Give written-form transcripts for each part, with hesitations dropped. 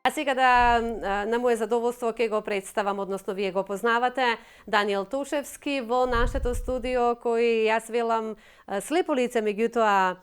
А сега на моje задоволство ќе го представам, односно вие го познавате, Даниел Тушевски во нашето студио, кој јас велам слепо лице, меѓутоа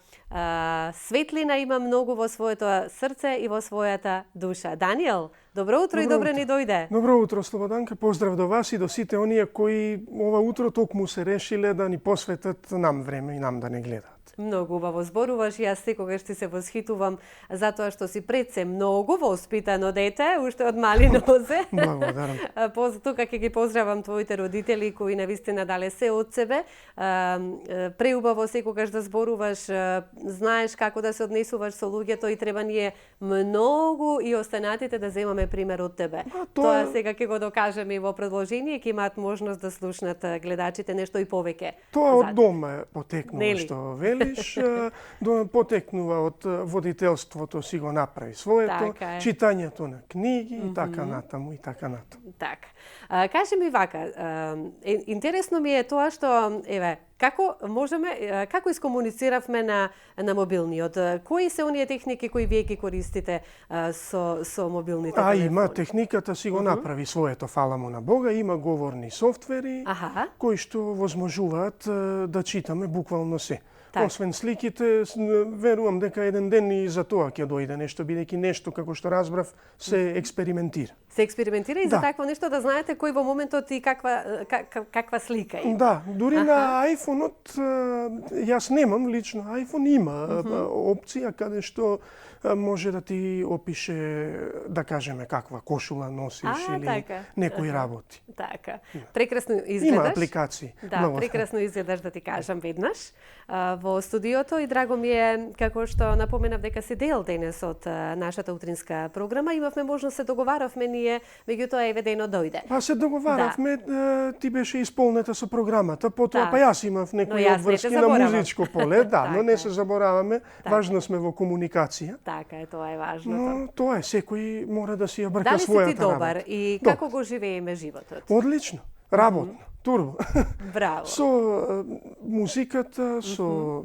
светлина има многу во своето срце и во својата душа. Даниел, добро утро и добре ни дојде. Добро утро, Слободанка. Поздрав до вас и до сите оние кои ова утро токму се решиле да ни посветат нам време и нам да не гледаат. Многу убаво зборуваш, јас секогаш ти се восхитувам затоа што си пред се многу воспитано дете, уште од мали нозе. Благодарам. Тука ќе ги поздравам твоите родители кои навистина дале се од себе. Преубаво секогаш да зборуваш, знаеш како да се однесуваш со луѓето и треба ние многу и останатите да земаме пример од тебе. Тоа сега ќе го докажеме и во продолжение, ќе имаат можност да слушнат гледачите нешто и повеќе. Тоа од дома потекнува, што велиш, потекнува од водителството, си го направи своето, читањето на книги и така натаму и така натаму. Така. Кажи ми вака, интересно ми е тоа што, еве, како искомунициравме на мобилниот? Кои се оние техники кои вие ги користите со мобилните телефони? Има техниката си го направи своето, фала му на Бога, има говорни софтвери кои што возможуваат да читаме буквално се. Освен сликите, верувам дека еден ден и за тоа ќе дојде нешто, бидејќи нешто, како што разбрав, се експериментира. Се експериментира и за такво нешто да знаете кој во моментот и каква слика има. Да, дури на iPhone-от, јас немам лично iPhone, има опција каде што може да ти опише, да кажеме, каква кошула носиш или некои работи. Така. Прекрасно изгледаш. Има апликации. Да, прекрасно изгледаш, да ти кажам веднаш во студиото и драго ми е, како што напоменав дека си дел денес од нашата утринска програма, имавме можност се договаравме ние, меѓутоа еве дено дојде. Па се договаравме, ти беше исполнета со програмата, потоа па јас имав некои обврски на музичко поле, но не се забораваме, важно сме во комуникација. Така е, тоа е важно. Но тоа е, секој мора да си ја брка својата работа. Дали си ти добар и како го живееме животот? Одлично, работно, турбо. Браво. Со музиката, со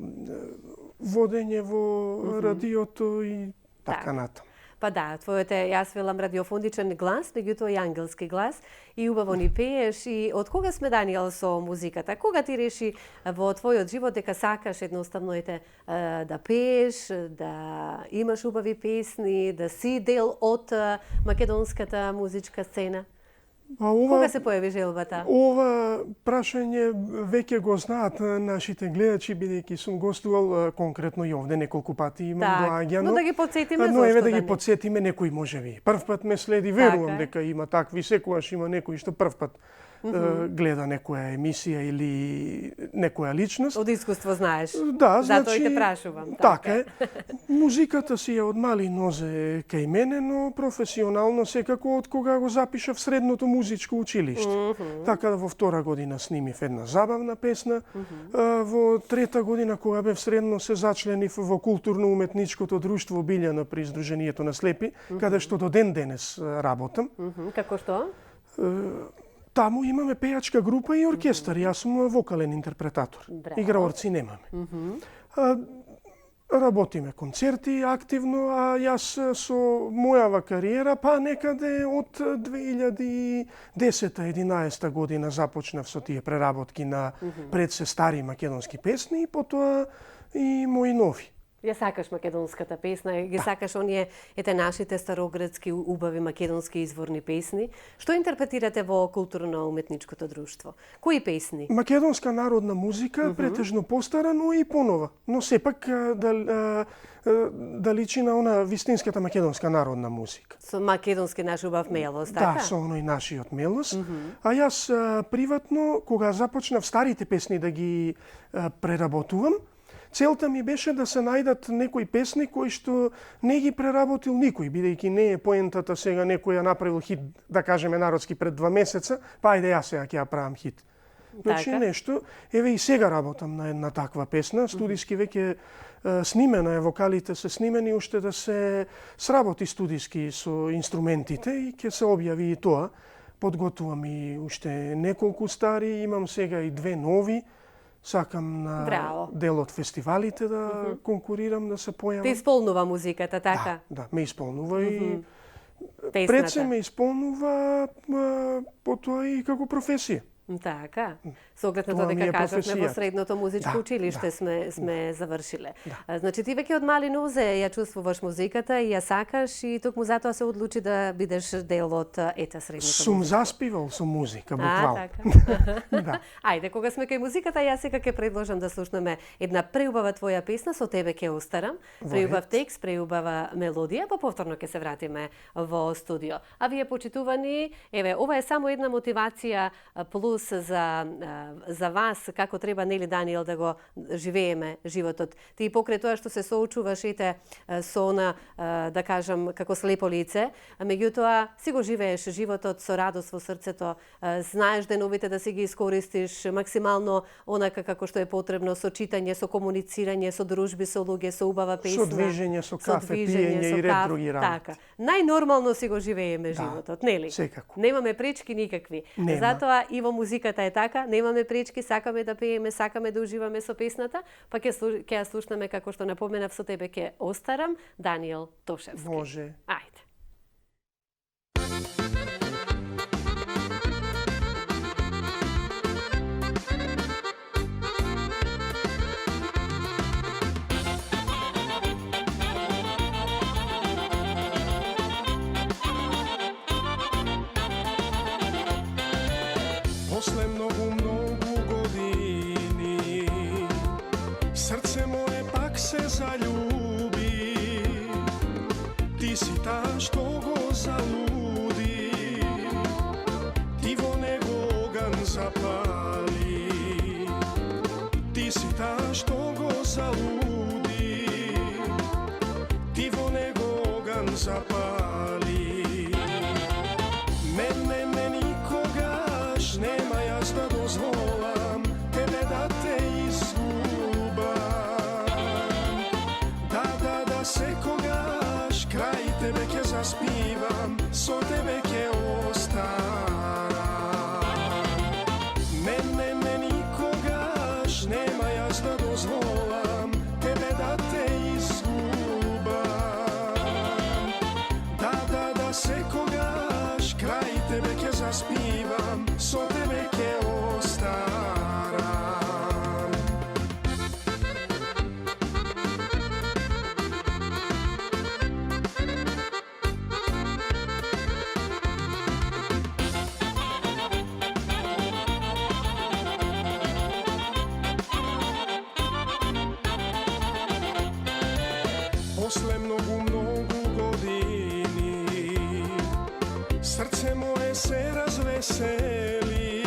водење во радиото и така натаму. Па да, твојот е, јас велам, радиофоничен глас, меѓутоа и ангелски глас, и убаво ни пееш. И од кога сме, Даниел, со музиката? Кога ти реши во твојот живот дека сакаш едноставно да пееш, да имаш убави песни, да си дел од македонската музичка сцена? Кога се појави желбата? Ова прашање веќе го знаат нашите гледачи, бидејќи сум гостувал конкретно и овде неколку пати имам доаѓано. Но да ги подсетиме зошто еве да ги подсетиме, некој можеби прв пат ме следи, верувам дека има такви, секогаш има некој што прв пат гледа некоја емисија или некоја личност. Од искуство знаеш. Да, затоа и те прашувам. Така е. Музиката си е од мали нозе кај мене, но професионално секако од кога го запишав средното музичко училиште. Така да во втора година снимив една забавна песна, во трета година кога бев средно се зачленив во културно-уметничкото друштво Билјана при Сдруженијето на слепи, каде што до ден денес работам. Како што? Таму имаме пејачка група и оркестар. Јас сум вокален интерпретатор. Играорци немаме. Работиме концерти активно, а јас со мојава кариера па некаде од 2010-11 година започнав со тие преработки на пред се стари македонски песни и потоа и мои нови. Ја сакаш македонската песна, ги сакаш оние нашите староградски убави македонски изворни песни. Што интерпретирате во културно-уметничкото друштво? Кои песни? Македонска народна музика, претежно постара, но и понова. Но сепак да личи на она вистинската македонска народна музика. Со македонски наш убав мелос, така? Да, со оној нашиот мелос. А јас приватно, кога започнав старите песни да ги преработувам, целта ми беше да се најдат некои песни кои што не ги преработил никој, бидејќи не е поентата сега некој ја направил хит, да кажеме народски пред 2 месеца, па ајде јас сега ќе ја правам хит. Значи нешто, еве и сега работам на една таква песна, студиски веќе снимена е, вокалите се снимени, уште да се сработи студиски со инструментите и ќе се објави и тоа. Подготувам и уште неколку стари, имам сега и 2 нови. Сакам на дел од фестивалите да конкурирам, да се појавам. Те исполнува музиката, така? Да, ме исполнува и пред се ме исполнува потоа и како професија. Така. Со оглед на Тоа тоа ми е дека кажавме во професијата. средното музичко Да, училиште сме завршиле. Значи ти веќе од мали нозе ја чувствуваш музиката и ја сакаш и токму затоа се одлучи да бидеш дел од средното Сум музичко. заспивал со музика, буквално. така. Да. Ајде, кога сме кај музиката, јас сега ќе предложам да слушнеме една преубава твоја песна, Со тебе ќе остарам. Преубав текст, преубава мелодија, па повторно ќе се вратиме во студио. А вие почитувани, еве, ова е само една мотивација плюс за вас како треба, нели, Даниел, да го живееме животот. Ти покрај тоа што се соочуваш со она, да кажам, како слепо лице, меѓутоа си го живееш животот со радост во срцето, знаеш деновите да си ги искористиш максимално онака како што е потребно, со читање, со комуницирање, со дружби, со луѓе, со убава песна. Со движење, со кафе, пиење и ред други работи. Така. Најнормално си го живееме животот, нели? Секако. Немаме пречки никакви. Нема. Затоа и во музиката е така, немаме пречки, сакаме да пееме, сакаме да уживаме со песната, па ќе ја слушнеме како што напоменав, Со тебе ќе остарам, Даниел Тошевски. Може. Ајде. После многу години срце мое пак се залюби. Ти си таа што го залуди, ти во него оган запали. Ти си таа што го залуди, ти во него оган запали. Мене никогаш нема јас да дозволам тебе да те изгубам. Да, секогаш крај тебе ќе заспивам, со тебе ќе остарам. Мене никогаш нема јас да дозволам тебе да те изгубам. Да, секогаш крај тебе ќе заспивам, со тебе ќе остарам. После многу години срце мое се развесели.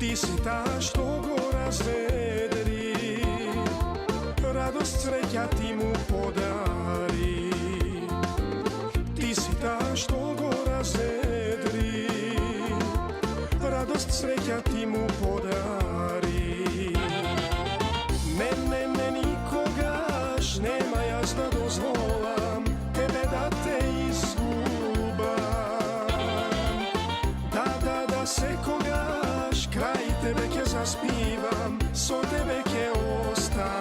Ти си таа што го разведри, радост среќа ти му подари. Ти си таа што го разведри, радост среќа ти му подари. Мене никогаш нема јас да дозволам тебе да те изгубам. Да, секогаш крај тебе ќе заспивам, со тебе ќе остарам.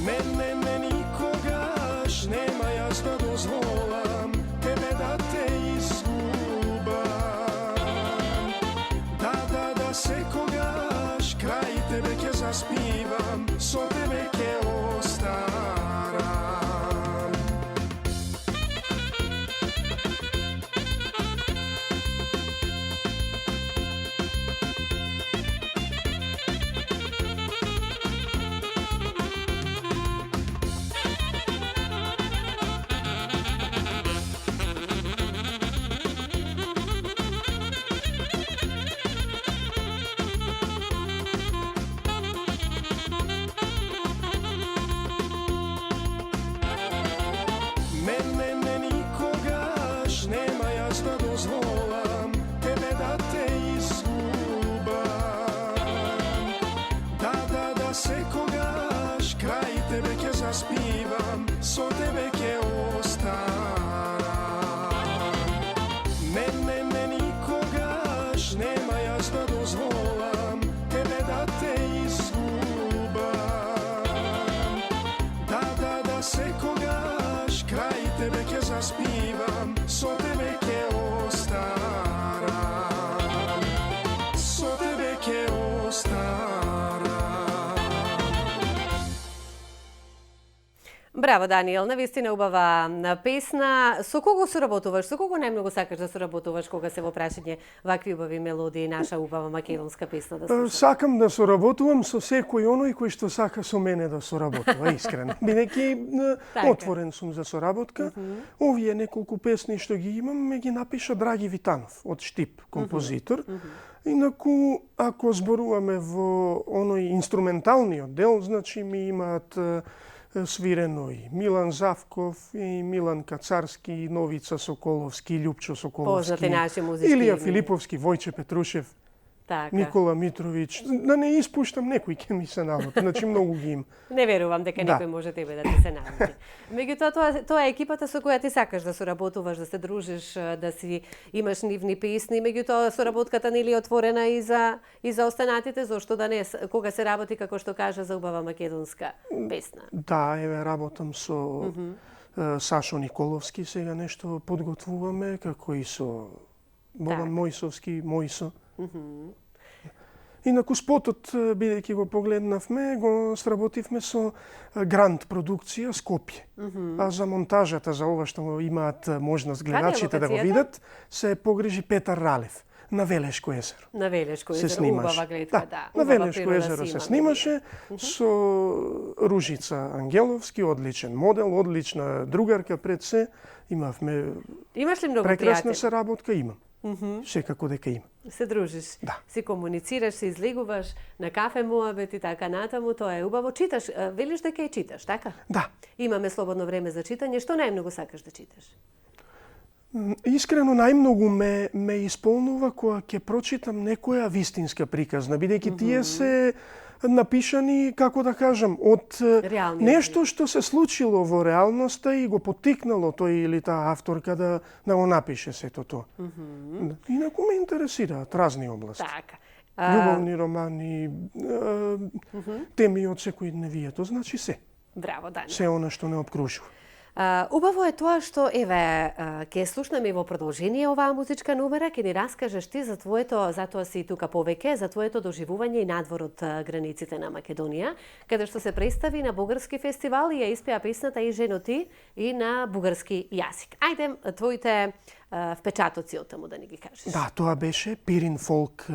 Мене никогаш нема јас да дозволам тебе да те изгубам. Да, секогаш крај тебе ќе заспивам, со тебе ќе остарам. Мене никогаш нема јас да дозволам тебе да те изгубам. Да, секогаш крај тебе ќе заспивам, со тебе ќе остарам. Мене никогаш нема јас да дозволам тебе да те изгубам. Да, секогаш спивам, со тебе ќе остарам, со тебе ќе остарам. Браво, Даниел, навистина убава песна. Со кого соработуваш? Со кого најмногу сакаш да соработуваш кога се во прашање вакви убави мелодии, наша убава македонска песна да слушаш? Сакам да соработувам со секој оној кој што сака со мене да соработува, искрено. Бидејќи отворен сум за соработка. Овие неколку песни што ги имам, ме ги напиша Драги Витанов, од Штип, композитор. Инаку, ако зборуваме во оној инструменталниот дел, значи ми имаат свирено и Милан Завков, и Милан Кацарски, и Новица Соколовски, и Љупчо Соколовски, Познати наши музички Илија имена. Филиповски, Војче Петрушев, Така. Никола Митровиќ. Да не испуштам, некој ќе ми се наводи, значи многу ги има. Не верувам дека Да. некој може тебе да ти се наводи. Меѓутоа, тоа е екипата со која ти сакаш да соработуваш, да се дружиш, да си имаш нивни песни. Меѓутоа, соработката нели е отворена и за останатите, зошто да не, кога се работи, како што кажа, за убава македонска песна. Да, еве работам со Сашо Николовски, сега нешто подготвуваме, како и со Боган Мојсовски, Мојсо. Инаку спотот, бидејќи го погледнавме, го сработивме со Гранд продукција Скопје. А за монтажата, за ова што имаат можност гледачите да го локацијата? видат, се погрижи Петар Ралев на Велешко езеро. На Велешко Се езеро, снимаше. убава гледка, да. На убава Велешко природа езеро си се имаме снимаше со Ружица Ангеловски, одличен модел, одлична другарка пред се. Имавме Имаш ли многу прекрасна пријатели? соработка, имам. Секако дека има. Се дружиш, Да. си комуницираш, се излегуваш на кафе муабет и така натаму, тоа е убаво. Читаш, велиш дека и читаш, така? Да. Имаме слободно време за читање, што најмногу сакаш да читаш? Искрено најмногу ме исполнува кога ќе прочитам некоја вистинска приказна, бидејќи тие се напишани, како да кажам, од Реални нешто што се случило во реалноста и го поттикнало тој или таа авторка да го напише сето тоа. Инаку ме интересираат разни области. Така. Љубовни романи, теми од секојдневието, значи се. Браво, Дани. Се она што не обкружува. Убаво е тоа што, еве, ќе слушнеме во продолжение оваа музичка номера, ќе ни раскажеш ти за твоето, затоа си тука повеќе, за твоето доживување и надвор од границите на Македонија, каде што се представи на бугарски фестивал и ја испеа песната И жено ти и на бугарски јазик. Ајде, твоите впечатоци од таму да ни ги кажеш. Да, тоа беше Пирин фолк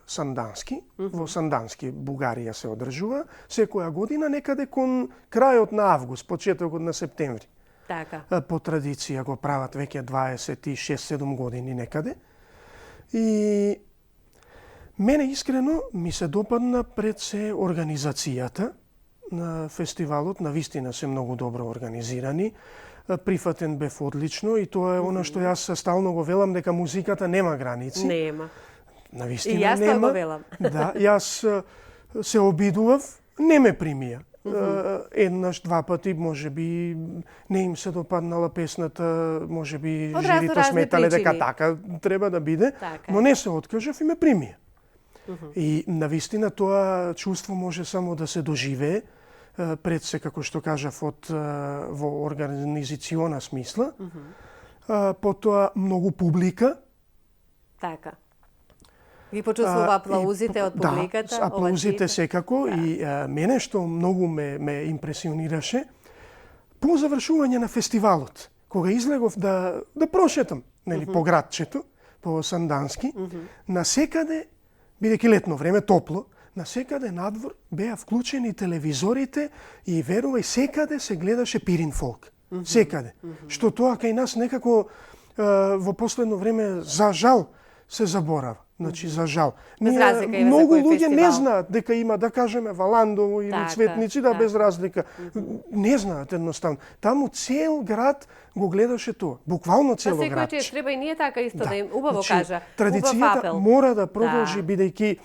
сандански. Во Сандански, Бугарија се одржува секоја година некаде кон крајот на август, почетокот на септември. Така. По традиција го прават веќе 26-7 години некаде. И мене искрено ми се допадна пред се организацијата на фестивалот, на вистина се многу добро организирани. Прифатен бев одлично и тоа е она што јас стално го велам дека музиката нема граници. Нема. На И вистина јас тоа нема. го велам. Да, јас се обидував, не ме примија. Еднаш, два пати, може би не им се допаднала песната, може би Од живите разни сметале дека причини. така треба да биде, Така но е. не се откажав и ме примија. И навистина тоа чувство може само да се доживее пред се, како што кажав, во организациона смисла. Потоа многу публика. Така. Ги почувствува аплаузите од публиката. Да, аплаузите ова секако и мене што многу ме импресионираше по завршување на фестивалот, кога излегов да прошетам, нели, по градчето, по Сандански, насекаде, бидејќи летно време, топло, насекаде надвор беа вклучени телевизорите и верувај, секаде се гледаше Пирин фолк. Секаде. Што тоа кај нас некако во последно време, за жал, се заборава. Значи, за жал. Без разлика и за Многу кој луѓе не фестивал. знаат дека има, да кажеме, Валандово или Така, Цветници, да, така. без разлика. Не знаат едноставно. Таму цел град го гледаше тоа. Буквално Па цело секој град. че треба и ние така исто да им убаво кажа. Убав Традицијата апел. мора да продолжи, Да. бидејќи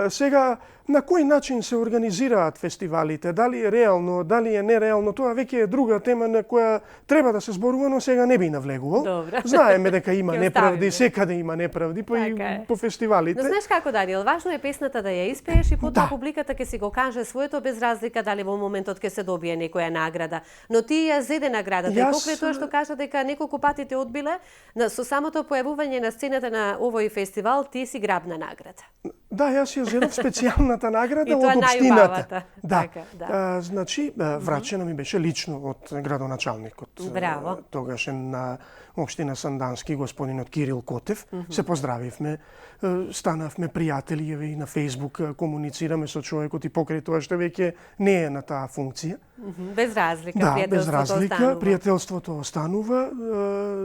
Сега, на кој начин се организираат фестивалите, дали е реално, дали е нереално, тоа веќе е друга тема на која треба да се зборува, но сега не би навлегувал. Добре. Знаеме дека има Ќе неправди, оставиме. секаде има неправди, па и Така е. по фестивалите. Но знаеш како, Даниел, важно е песната да ја испееш и потоа Да. публиката ќе си го каже своето без разлика дали во моментот ќе се добие некоја награда. Но ти ја зеде наградата и Јас- покрај тоа што кажа дека неколку пати те одбиле, со самото појавување на сцената на овој фестивал ти си грабна награда. Да, јас ја зедов специјалната награда И тоа од најубавата. општината. Да. Така, да. Значи, врачена ми беше лично од градоначалникот. Браво. Тогашен на општина Сандански, господинот Кирил Котев. Се поздравивме, станавме пријатели, еве и на Фејсбук комуницираме со човекот и покрај тоа што веќе не е на таа функција. Без разлика, Да, пријателството без разлика, останува. пријателството останува.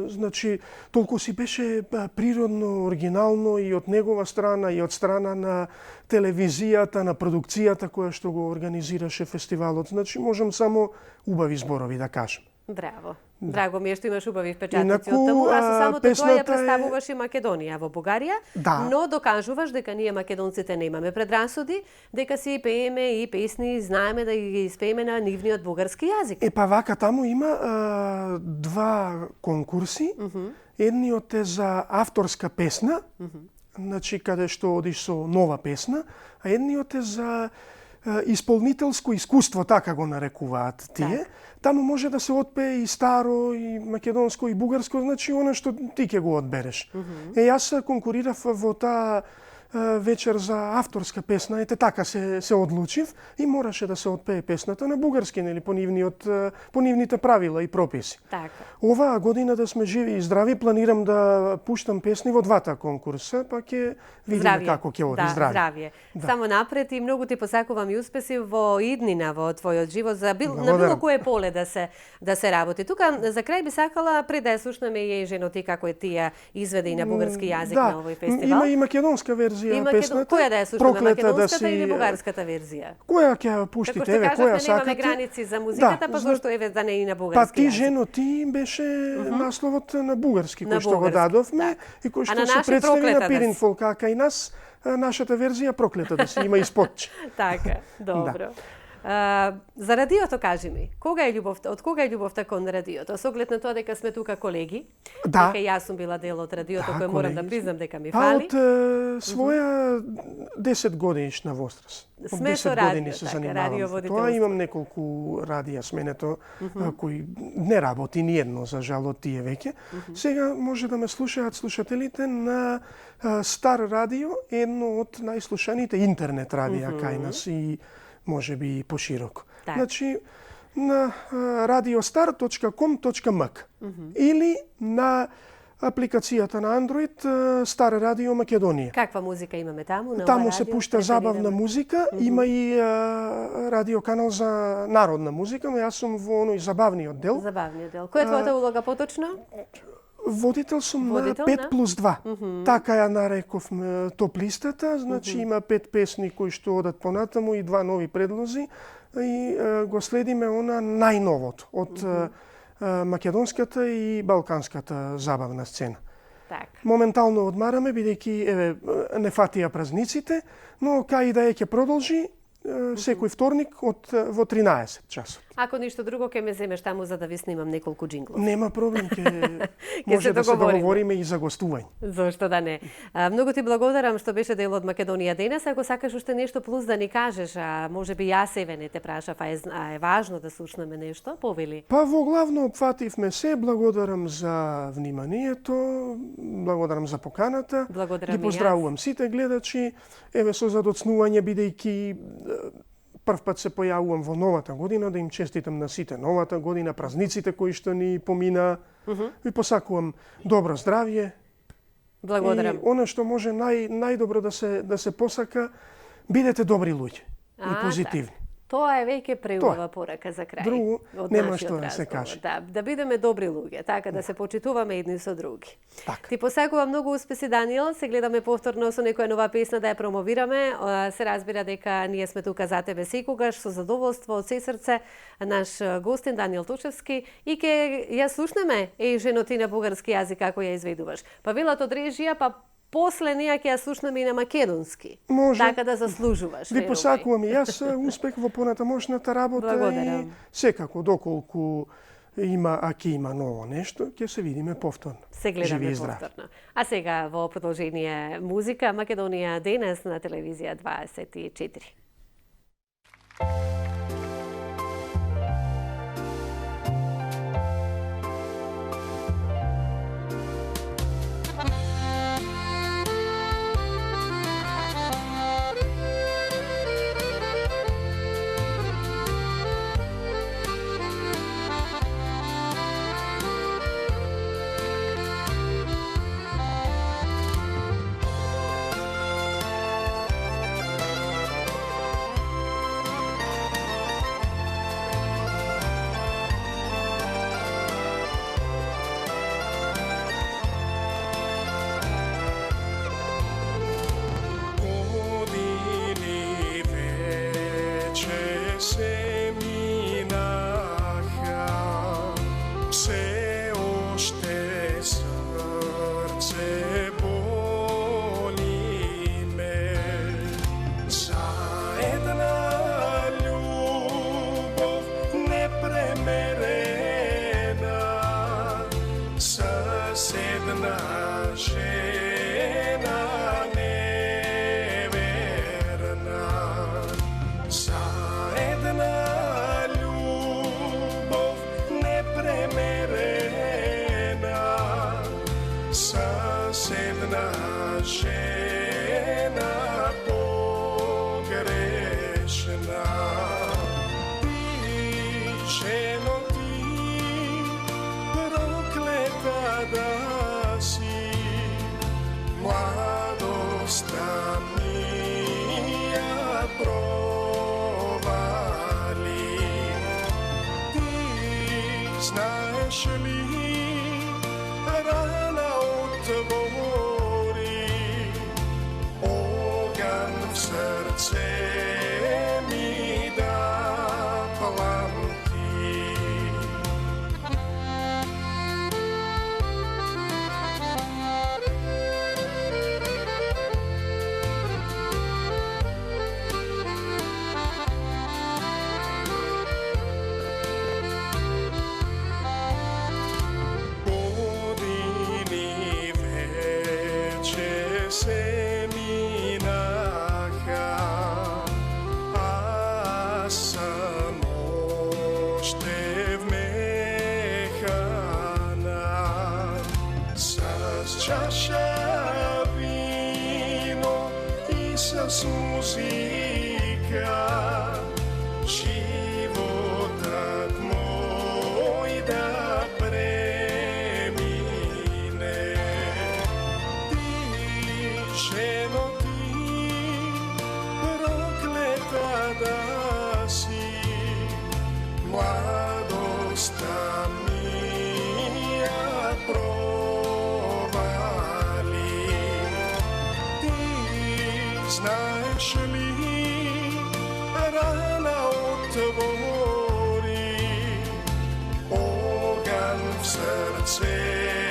Значи, толку си беше природно, оригинално и од негова страна и од страна на телевизијата, на продукцијата која што го организираше фестивалот. Значи, можам само убави зборови да кажам. Браво. Драго ми е што имаш убави впечатоци Инаку, од таму, а со самото тоа ја песната е- представуваш и Македонија во Бугарија, Да. но докажуваш дека ние македонците немаме предрасуди, дека си пееме и песни, знаеме да ги испееме на нивниот бугарски јазик. Па вака таму има два конкурси. Едниот е за авторска песна, значи каде што одиш со нова песна, а едниот е за исполнителско искуство, така го нарекуваат тие. Таму може да се отпее и старо, и македонско, и бугарско, значи она што ти ќе го одбереш. Јас конкурирав во таа вечер за авторска песна, ете така се одлучив и мораше да се отпее песната на бугарски, нели, по нивните правила и прописи. Така. Оваа година да сме живи и здрави, планирам да пуштам песни во двата конкурса, па ќе видиме како ќе оди. Да, Здравје. здравје. Да. Само напред и многу ти посакувам и успеси во иднина во твојот живот на Благодарам. било кое поле да се работи. Тука за крај би сакала пред да ја слушнеме и жено ти како е тија изведе и на бугарски јазик Да, на овој фестивал. има и македонска верзија песната. Која да ја слушаме, Проклета македонската си- или бугарската верзија? Која ќе ја Како пуштите, што еве, која кажавме, сакате? немаме граници за музиката, па зошто еве да не и на Па бугарски ти, јазик? жено, ти беше насловот на бугарски, На кој што го бугарски, дадовме так. и кој А што на се наши представи проклета на да Пирин си. Фолк, ака и нас, нашата верзија проклета да се има испод. Така, добро. За радиото кажи ми, од кога е љубовта кон радиото? Со оглед на тоа дека сме тука колеги, Да. дека јас сум била дел од радиото, Да, кој морам да колеги признам дека ми Па фали. од своја 10 годишна возраст. Од Сме 10 со радио, години се така, занимавам. со радиоводителство. Тоа имам неколку радија сменето, кои не работи ни едно, за жал, од тие веќе. Сега може да ме слушаат слушателите на Стар радио, едно од најслушаните интернет радија кај нас и може би и пошироко. Так. Значи, на radiostar.com.mk или на апликацијата на Android Стар радио Македонија. Каква музика имаме таму? На Таму ова се радио? пушта забавна музика, има и радиоканал за народна музика, но јас сум во оној забавниот дел. Забавниот дел. Која е твојата улога поточно? Водител сум Водител, на да. 5+2. Така ја нарековме топ листата, значи има 5 песни кои што одат понатаму и 2 нови предлози и го следиме она најновото од македонската и балканската забавна сцена. Така. Моментално одмараме, бидејќи еве не фатија празниците, но кај да ќе продолжи секој вторник во 13 часот. Ако ништо друго, ќе ме земеш таму за да ви снимам неколку джинглови. Нема проблем, ќе Ќе може се да се договориме. договориме и за гостување. Зошто да не? Многу ти благодарам што беше дел од Македонија денес. Ако сакаш уште нешто плюс да ни кажеш, може би јас еве не те прашав, а е важно да слушнеме нешто, повели. Па во главно опфативме се, благодарам за вниманието, благодарам за поканата. Благодарам Ги и јас. поздравувам сите гледачи, еве со задоцнување бидејќи прв пат се појавувам во новата година, да им честитам на сите новата година, празниците кои што ни помина. Ви посакувам добро здравје. Благодарам. И она што може најдобро да се посака, бидете добри луѓе и позитивни. Тоа е веќе преубава порака за крај. Друго, од нема нашиот што да се разговор. каже. Да бидеме добри луѓе, така да се почитуваме едни со други. Така. Ти посакувам многу успеси, Даниел. Се гледаме повторно со некоја нова песна да ја промовираме. Се разбира дека ние сме тука за тебе секогаш, со задоволство, од се срце. Наш гостин Даниел Тошевски и ќе ја слушнеме жено ти на бугарски јазик како ја изведуваш. Па велат од режија, па после неја ќе ја слушнеме и на македонски. Може. Така да заслужуваш. Ви посакувам и јас успех во понатамошната работа. Благодарам. И секако, доколку има, ако има ново нешто, ќе се видиме повторно. Се гледаме Живи и здрав. повторно. А сега во продолжение музика Македонија денес на телевизија 24. Знаеш ли, рана отвори оган в сърце ми да пламти. Чаша вино и с музика животът мой да премине. Ти, жено ти, проклета да си, младостта мия знаеш ли, рана отвори, огън в сърце